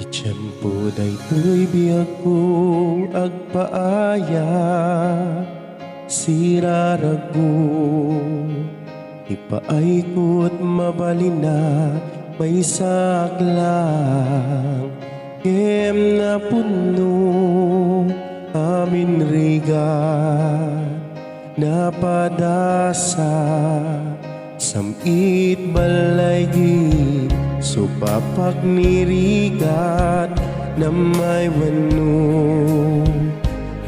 Tiyempo daytoy biyag ko agpaaya sirarago ipaay ko't mabalina may saklang kem na puno amin rigat napadasa samit balaygi supapak nirigat na may wano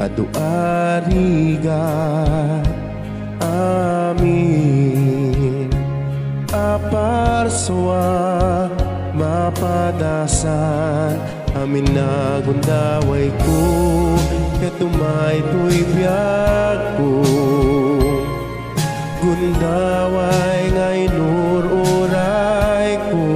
aduarigat amin aparswa mapadasan amin na gundaway ko katumay to'y biyag ko gundaway ngay nururay ko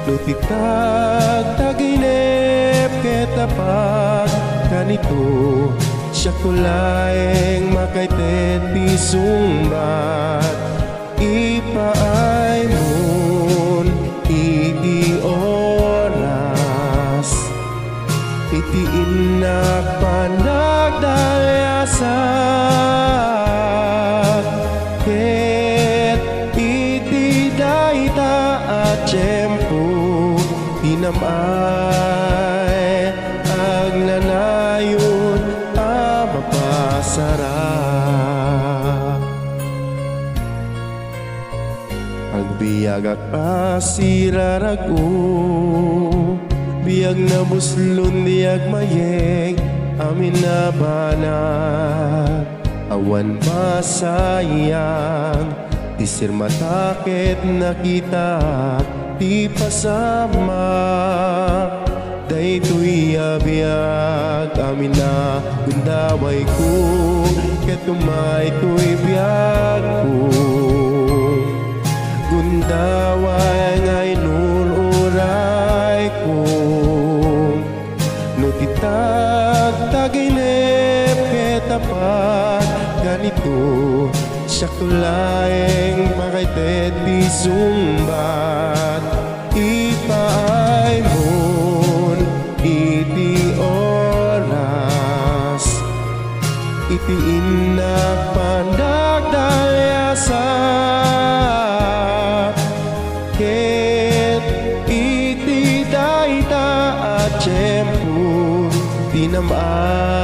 nutitag taginip ketapag kanito siya kulayeng makaitet pisumbat ipaay mon iti oras iti inak panagdalayasak ket iti dayta at tiyempo tinamay agnanayon a mapasarap agbiag asirarago biyag na buslon diag mayeg amin na banag awan masayang tisir matakit nakita ti pasama daytoy abiyag amin na gundaway ko ketumay to'y biyag ko gundaway ngay nururay ko nutitag taginip ketapat ganito siya kulayeng makaitet bisumbat ipaay mon iti oras iti inak pandagdalayasak ket iti dayta at tiyempo tinamay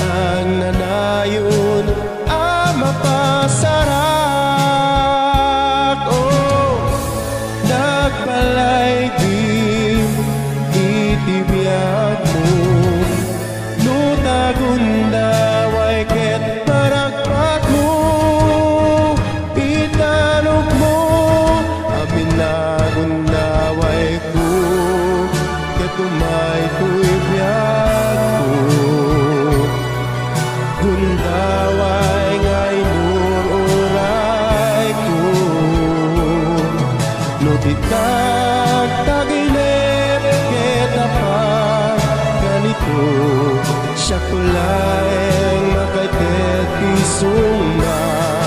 ang nanayon a mapasarak nagbalay di iti biyag mo nutagundaway ket paragpak mo itanong mo amin na gundaway ko ketumay to'y biyag ko gundaway ngay nururay ko nutitag taginip ketapat ganito siya kulayeng makaitet pisumbat